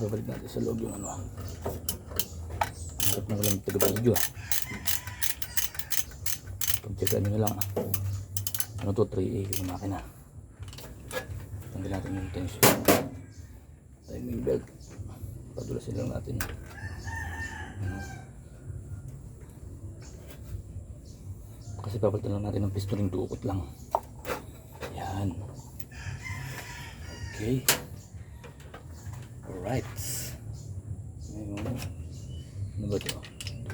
Babalik natin sa loob yung ano. Harap na walang taga-video ah. Pagtsagaan nyo na lang ah. Ano to, 3A yung makina. Tanggal natin yung tension. Timing belt. Padulasin lang natin. Ano. Kasi papalitan lang natin ng piston yung dukot lang. Yan. Okay. Alright. Ngayon. Ano ba ito?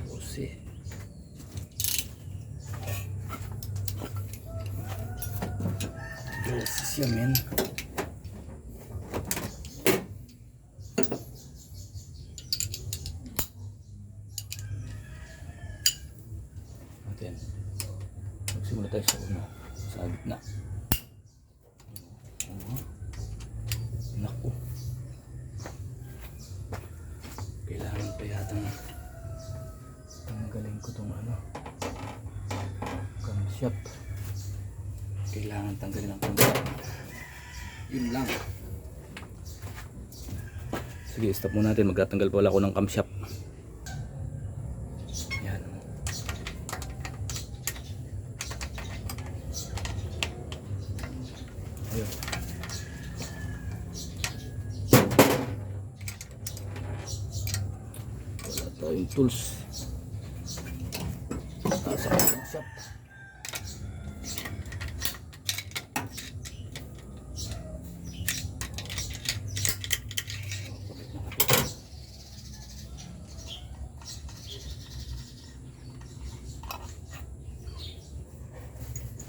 Tusi. Tusi siya men. Natin. Magsimula tayo sa una. Sa gitna. Naku. Kailangan pa yatang tanggalin ko itong ano, camshaft. Kailangan tanggalin ang camshaft. Yun lang. Sige, stop muna natin. Magtatanggal pala ako ng camshaft. Yan. Ayun. Yung tools nasa shop.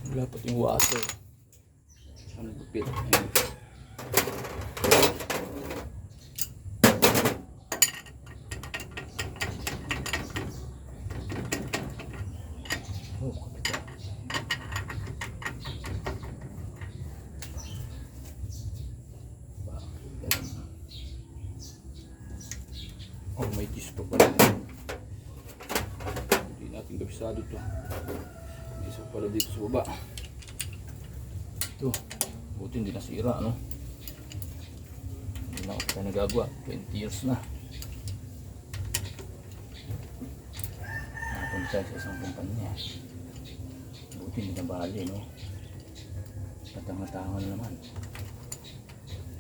Dapat yung washer ang gupit. Oh, may disc pa pala. Hindi natin kabisado ito. May isa pala dito sa baba. Ito. Buti hindi nasira, no? Hindi na ako pa nagagawa. 20 years na. Nakapunta tayo sa isang kumpanya. Buti hindi na bali, no? Matanga-tangan naman.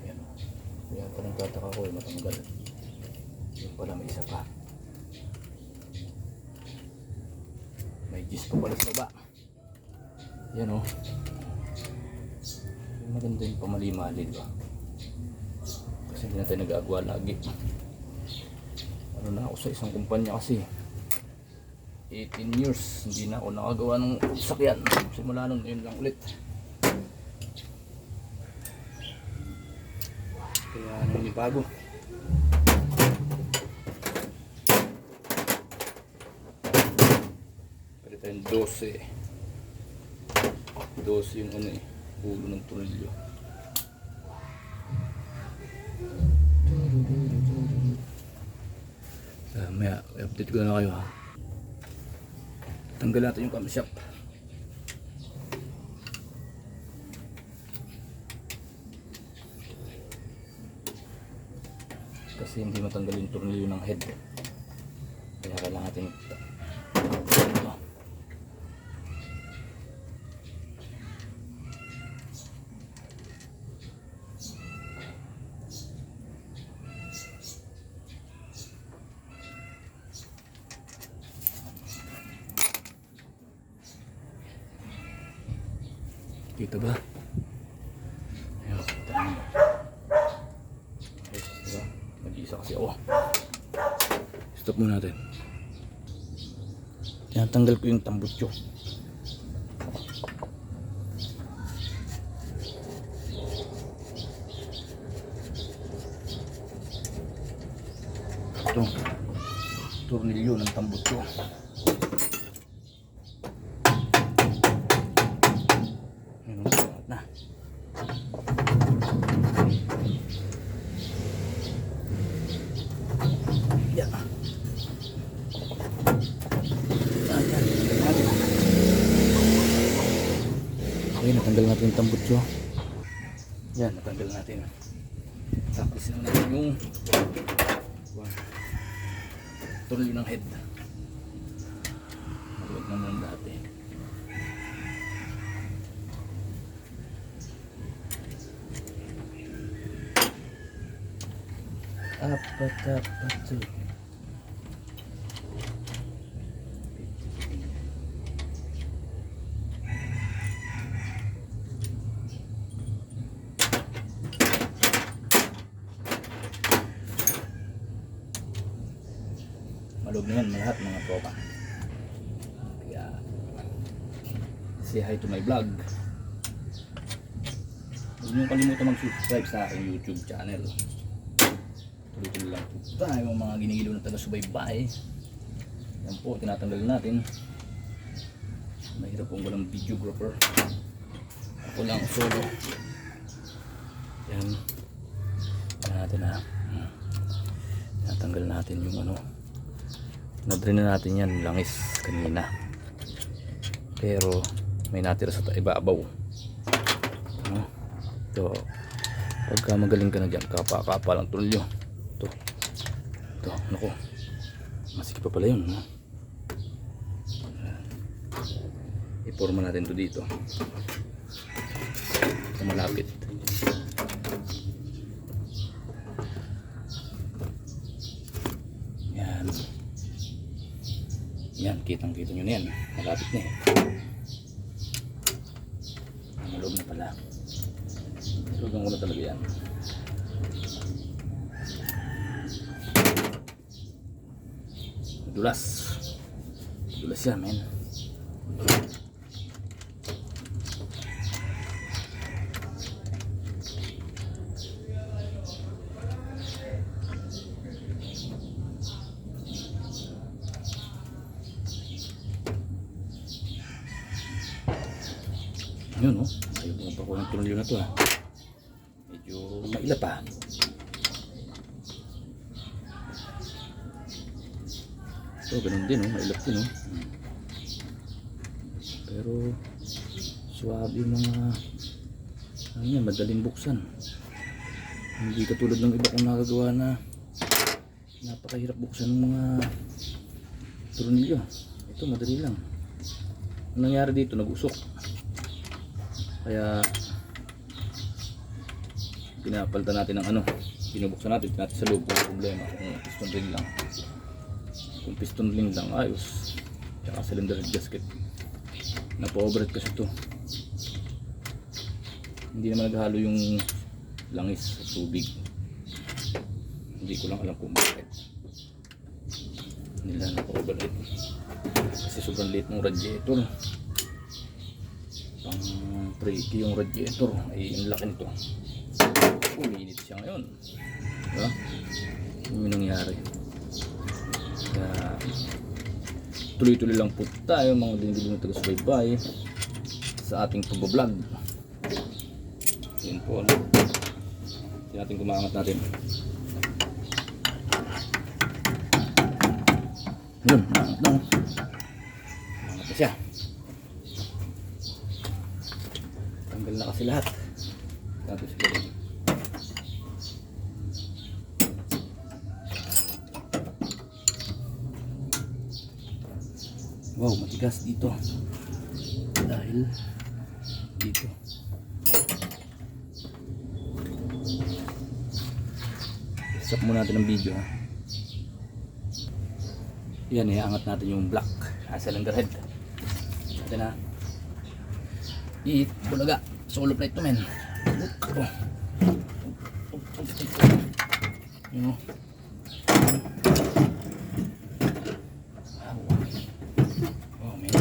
Ayan, o. Kaya pa nagtataka ko, matanggal. Yung pala may isa pa. May gis pa pala sa baba. Yan o. Maganda yung pamali-mali, diba? Kasi hindi na tayo nag-aagwa lagi. Ano na ako sa isang kumpanya kasi 18 years hindi na ako nakagawa ng sakyan. Simula nun, yun lang ulit. Kaya nanibago. Tayong 12 yung ano eh, ulo ng tornilyo. Maya update ko na kayo ha. Tanggal natin yung camshaft. Kasi hindi matanggal yung tornilyo ng head, kaya kailangan natin kita ba? Ayun, kita naman. Okay, diba? Mag-isa kasi ako. Stop muna natin. Tinatanggal ko yung tambutso. Ito, tornilyo ng tambutso. Okay, natanggal natin yung tambutso. Yan, natanggal natin. Tapos ayusin lang natin yung tuloy ng head. Maluwag na muna dati. Apat. Malog na yan lahat mga tropa. Kaya say hi to my vlog. Huwag niyong kalimutan mag-subscribe sa aking YouTube channel. Tuloy-tuloy lang po tayo mga ginigiliw na taga-subaybay. Yan po, tinatanggal natin. Mahirap kung walang videographer. Ako lang solo. Yan. Yan natin na. Tinatanggal natin yung ano. Nadrin na natin yan langis kanina. Pero may natira sa ibabaw. Ano? Ito. Pagka magaling ka na dyan, kapa lang tulyo. Ito, naku. Masikip pa pala yun. No? I-forma natin to dito. Ito malapit. Yan. Yan, kitang-kita nyo na yan. Malapit na eh. Maloob na pala. Sugang ko na talaga yan. Dulas. Dulas yan, men. Yun, no? Ayaw mo pa ko ng tulyo na to, ha? Medyo maila pa. Ito, ganun din, no? Mailap din, no? Pero suwabe yung mga ano yan, madaling buksan. Hindi katulad ng iba kong nakagawa na napakahirap buksan ng mga tornilyo. Ito, madali lang. Ang nangyari dito, nag-usok. Kaya pinapalitan natin ng ano, binubuksan natin sa loob kung problema, kung piston ring lang. Kung piston ring lang, ayos. Tsaka cylinder head gasket. Napa-overhead kasi ito. Hindi naman naghalo yung langis sa tubig. Hindi ko lang alam kung bakit nila napa-overhead. Kasi sobrang liit ng radiator. Pang tricky yung radiator. Ay, ang laki nito. Uminit siya ngayon. Diba? Yung nangyari. Kaya tuloy-tuloy lang po tayo mga dinigil na taga-subaybay sa ating pag-vlog. Yun po. Hindi natin kumaangat natin. Yun, maangat lang. Maangat na siya. Tanggal na kasi lahat. Tapos siguro. Wow, matigas dito. Dahil dito. Stop muna natin ang video, ha. Yan, iangat natin yung black cylinder head. Ito na. Bulaga. Solo plate to, men. Yun, oh, men.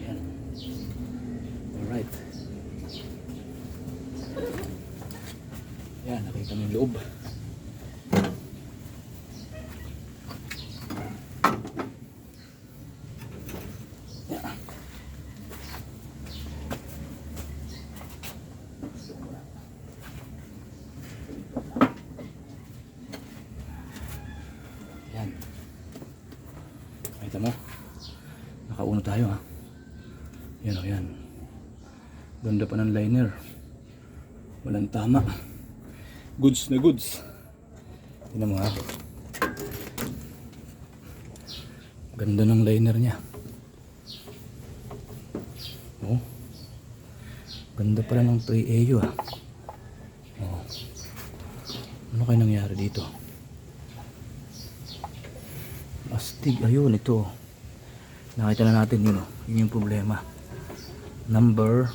Yan. Alright. Yan, nakita mo yung loob. Yan. Nakita mo? Nakauno tayo, ha. Ganda pa ng liner. Walang tama. Goods na goods. Tingnan mo ha. Ganda ng liner niya. Oh. Ganda pala ng 3AU ah. Oh. Ano kaya nangyari dito? Astig. Ayun, ito. Nakita na natin yun. Yun yung problema. Number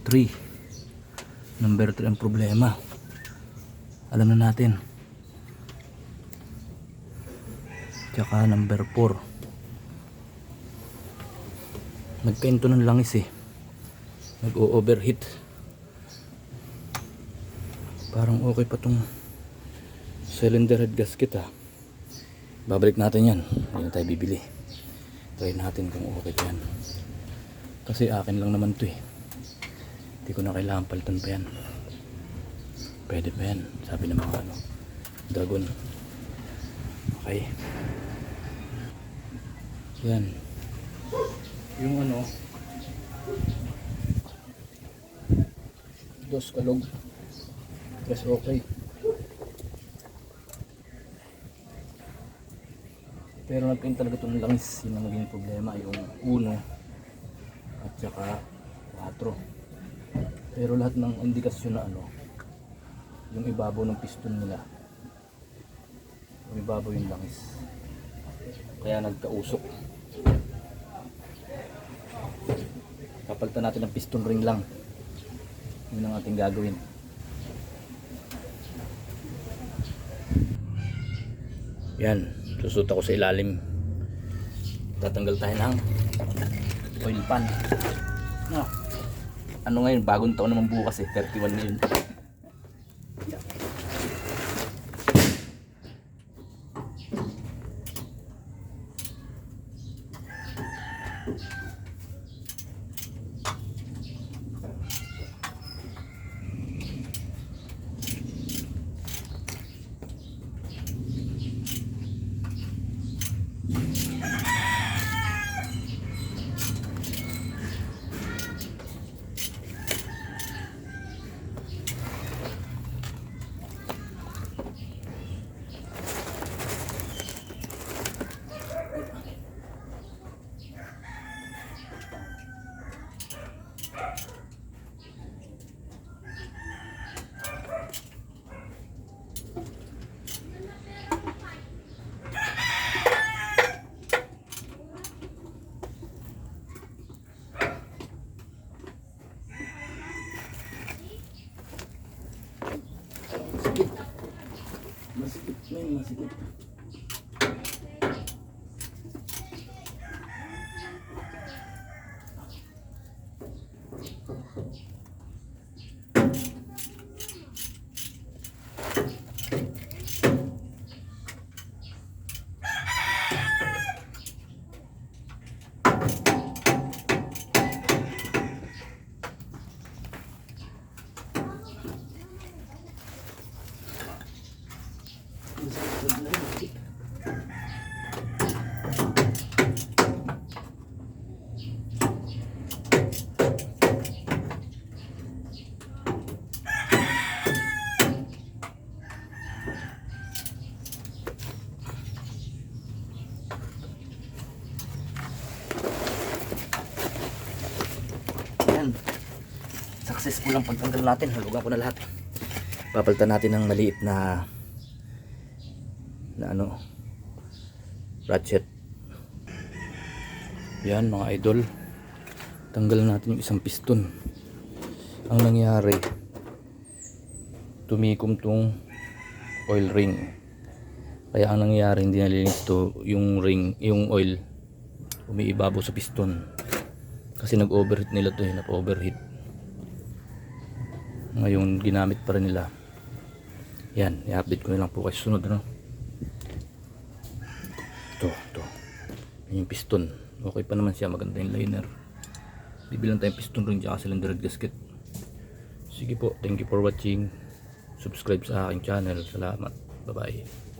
3. Number 3 ang problema. Alam na natin. Tsaka number 4. Nagkainto ng langis eh. Nag-o-overheat. Parang okay pa tong cylinder head gasket ah. Babalik natin yan. Hindi na tayo bibili. Try natin kung okay pa yan. Kasi akin lang naman to eh. Hindi ko na kailangan palitan pa yan. Pwede pa yan. Sabi ng mga dragon. Okay. Yan. Yung dos kalog. Yes, okay. Pero nagkain talaga itong langis. Yun ang naging problema. Yung 1 at saka 4. Pero lahat ng indikasyon na yung ibabaw ng piston nila, yung ibabaw yung langis, kaya nagkausok. Kapalitan natin ng piston ring lang. Yun ang ating gagawin. Yan, susut ako sa ilalim. Tatanggal tayo ng oil pan. Ano ngayon, bagong taon naman bukas eh, 31 na yun. Masikip, masikip. Successful ang pagtanggal natin. Halugan ko na lahat. Papalitan natin ng maliit na ratchet. Yan mga idol. Tanggalan natin yung isang piston. Ang nangyari, tumikom tong oil ring. Kaya ang nangyari, hindi nalinis to yung ring, yung oil umiibabaw sa piston. Kasi nag-overheat nila to, nap-overheat. Ngayon ginamit pa rin nila. Yan, i-update ko na lang po kasi sunod ito yan yung piston. Okay pa naman siya, maganda yung liner. Bibilang tayong piston ring tsaka cylinder head gasket. Sige po, thank you for watching. Subscribe sa aking channel. Salamat, bye bye.